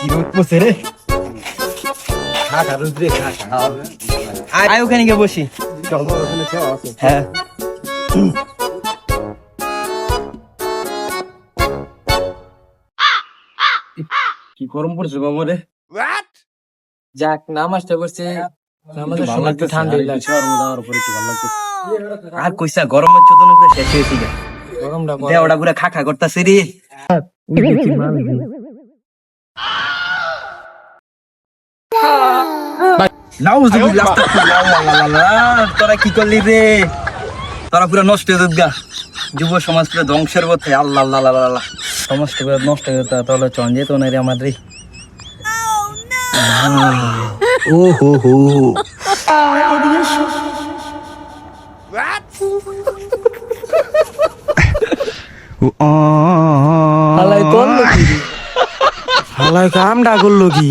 কি রোদ পড়ছে রে। আয় ওখানে গিয়ে বসি। হ্যাঁ কি গরম পড়ছে বাবা রে। যাক নামাজটা পড়ছে, নামাজের সময় একটু ঠান্ডা লাগছে। আর কইসা গরমের চোদন উপরে শেষ হয়েছি গা। গরমটা দেওটা পুরা খা খা করতাছে রে। তোরা কি করলি রে? তোরা পুরা নষ্ট হয়ে গা, যুব সমাজ পুরো ধ্বংসের পথে। আল্লাহ আল্লাহ আল্লাহ আল্লাহ, সমস্ত পুরো নষ্ট হয়ে যেত। তাহলে চন যেত না রে আমার রে। ও হো হো হালাই করলো কি? হালাই কামটা করলো কি?